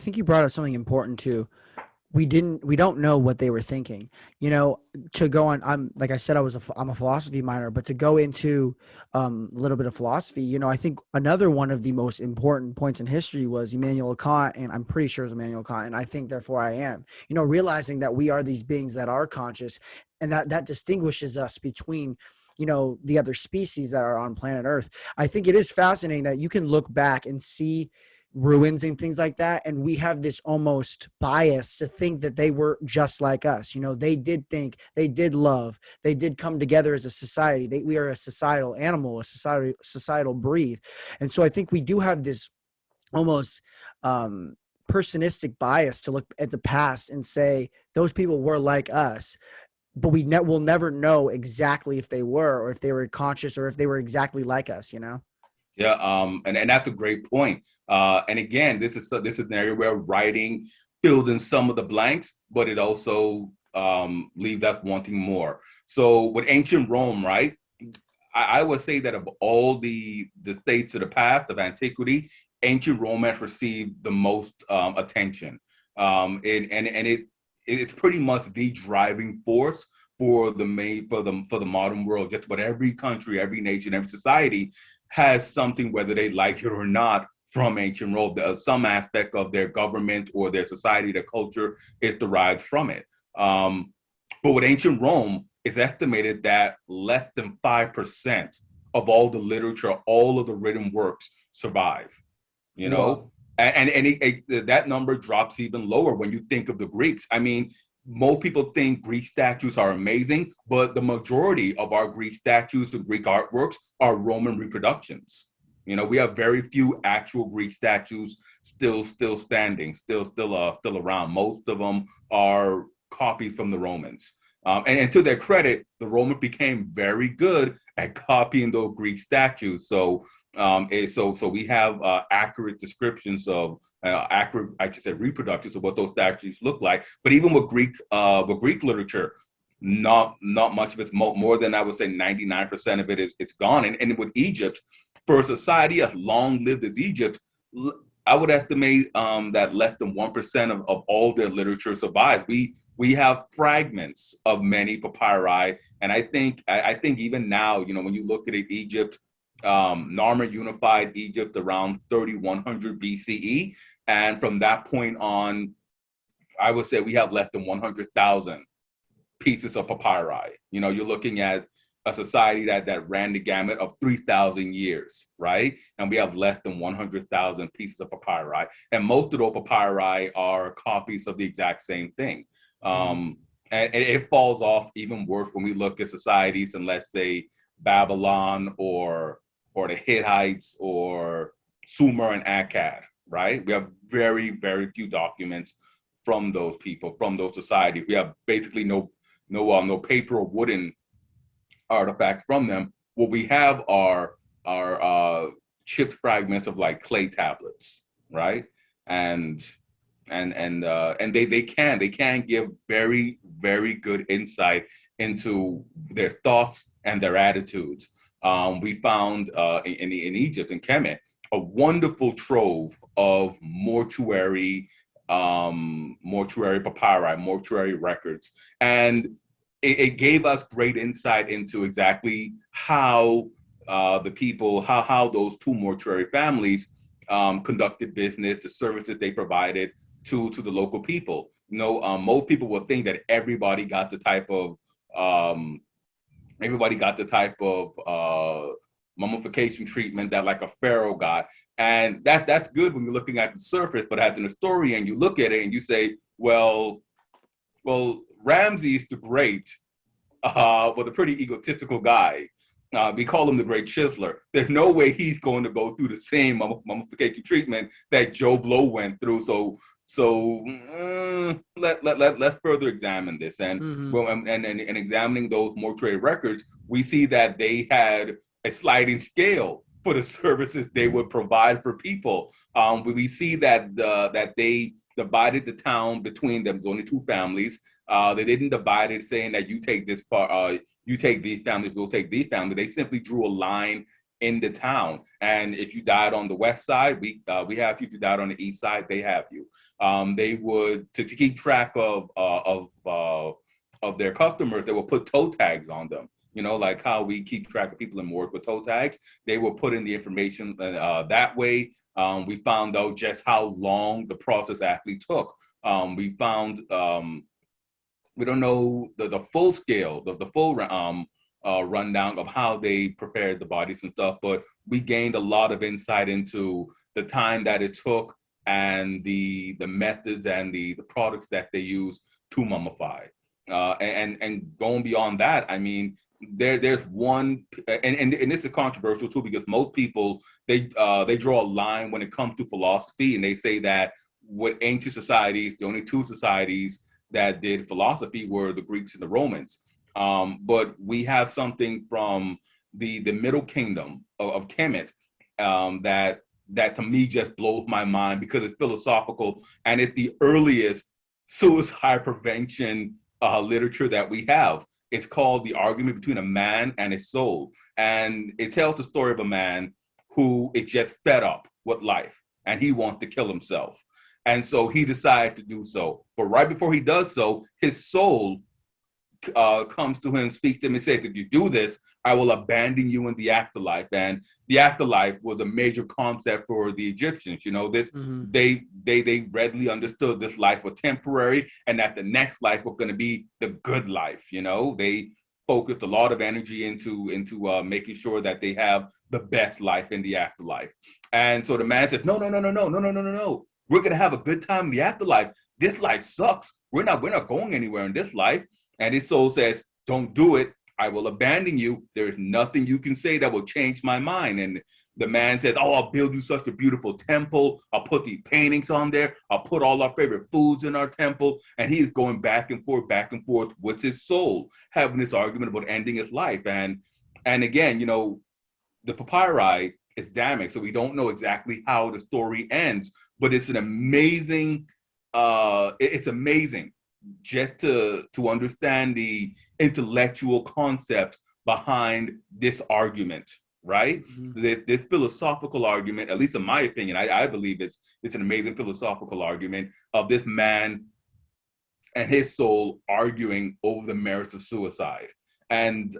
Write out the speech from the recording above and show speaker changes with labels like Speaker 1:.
Speaker 1: think you brought up something important too. We don't know what they were thinking. You know, to go on, I'm like I said, I'm a philosophy minor, but to go into a little bit of philosophy, you know, I think another one of the most important points in history was Immanuel Kant, and I'm pretty sure it was Immanuel Kant, and I think therefore I am. You know, realizing that we are these beings that are conscious, and that distinguishes us between, you know, the other species that are on planet Earth. I think it is fascinating that you can look back and see ruins and things like that, and we have this almost bias to think that they were just like us. You know, they did think, they did love, they did come together as a society. We are a societal animal, a societal breed. And so I think we do have this almost personistic bias to look at the past and say those people were like us, but will never know exactly if they were, or if they were conscious, or if they were exactly like us, you know.
Speaker 2: Yeah, and that's a great point. And again, this is an area where writing fills in some of the blanks, but it also leaves us wanting more. So with ancient Rome, right? I would say that of all the states of the past of antiquity, ancient Rome has received the most attention. It's pretty much the driving force for the modern world. Just about every country, every nation, every society has something, whether they like it or not, from ancient Rome. Some aspect of their government or their society, their culture is derived from it. But with ancient Rome, it's estimated that less than 5% of all the literature, all of the written works survive, you
Speaker 1: Whoa.
Speaker 2: know? That number drops even lower when you think of the Greeks. I mean, most people think Greek statues are amazing, but the majority of our Greek statues and Greek artworks are Roman reproductions. You know, we have very few actual Greek statues still standing, still around. Most of them are copies from the Romans. And to their credit, the Romans became very good at copying those Greek statues. So we have accurate descriptions of accurate, I just said, reproductions of what those statues look like. But even with Greek literature, not much of it's more than, I would say, 99% of it is it's gone. And with Egypt, for a society as long lived as Egypt, I would estimate that less than 1% of all their literature survives. We have fragments of many papyri, and I think even now, you know, when you look at it, Egypt, Narmer unified Egypt around 3100 BCE, and from that point on, I would say we have less than 100,000 pieces of papyri. You know, you're looking at a society that ran the gamut of 3,000 years, right? And we have less than 100,000 pieces of papyri. And most of those papyri are copies of the exact same thing.
Speaker 1: Mm-hmm.
Speaker 2: And it falls off even worse when we look at societies in, let's say, Babylon or the Hittites or Sumer and Akkad, right? We have very, very few documents from those people, from those societies. We have basically no paper or wooden artifacts from them. What we have are chipped fragments of like clay tablets, right? And and they can give very good insight into their thoughts and their attitudes. We found in Egypt, in Kemet, a wonderful trove of mortuary papyri, mortuary records, and it gave us great insight into exactly how the people, how those two mortuary families conducted business, the services they provided to the local people. You know, most people will think that um, everybody got the type of mummification treatment that like a pharaoh got, and that's good when you're looking at the surface. But as an historian, you look at it and you say, well, Ramses the Great was a pretty egotistical guy. We call him the Great Chiseler. There's no way he's going to go through the same mummification treatment that Joe Blow went through. Let's further examine this. And
Speaker 1: Mm-hmm.
Speaker 2: well, and examining those mortuary records, we see that they had a sliding scale for the services they would provide for people. We see that they divided the town between them. There's only two families. They didn't divide it saying that you take this part, you take these families, we'll take these families. They simply drew a line in the town. And if you died on the west side, we have you. If you died on the east side, they have you. They would to keep track of their customers. They will put toe tags on them. You know, like how we keep track of people in morgue with toe tags. They will put in the information that way. We found out just how long the process actually took. We found we don't know the full scale, the full rundown of how they prepared the bodies and stuff, but we gained a lot of insight into the time that it took and the methods and the products that they use to mummify. And going beyond that, I mean, there's one, and this is controversial too, because most people they draw a line when it comes to philosophy, and they say that with ancient societies, the only two societies that did philosophy were the Greeks and the Romans. But we have something from the Middle Kingdom of Kemet that to me just blows my mind because it's philosophical and it's the earliest suicide prevention literature that we have. It's called The Argument Between a Man and His Soul. And it tells the story of a man who is just fed up with life and he wants to kill himself. And so he decides to do so. But right before he does so, his soul comes to him, speaks to him, and says, if you do this, I will abandon you in the afterlife. And the afterlife was a major concept for the Egyptians. You know, this they readily understood this life was temporary and that the next life was going to be the good life. You know, they focused a lot of energy into making sure that they have the best life in the afterlife. And so the man says, no, no, no, no, no, no, no, no, no, no. We're going to have a good time in the afterlife. This life sucks. We're not going anywhere in this life. And his soul says, don't do it. I will abandon you. There is nothing you can say that will change my mind. And the man says, oh, I'll build you such a beautiful temple. I'll put the paintings on there. I'll put all our favorite foods in our temple. And he is going back and forth with his soul, having this argument about ending his life. And again, you know, the papyri is damaged, so we don't know exactly how the story ends, but it's an amazing, it's amazing just to understand the intellectual concept behind this argument, right? This philosophical argument, at least in my opinion, I believe it's an amazing philosophical argument of this man and his soul arguing over the merits of suicide. And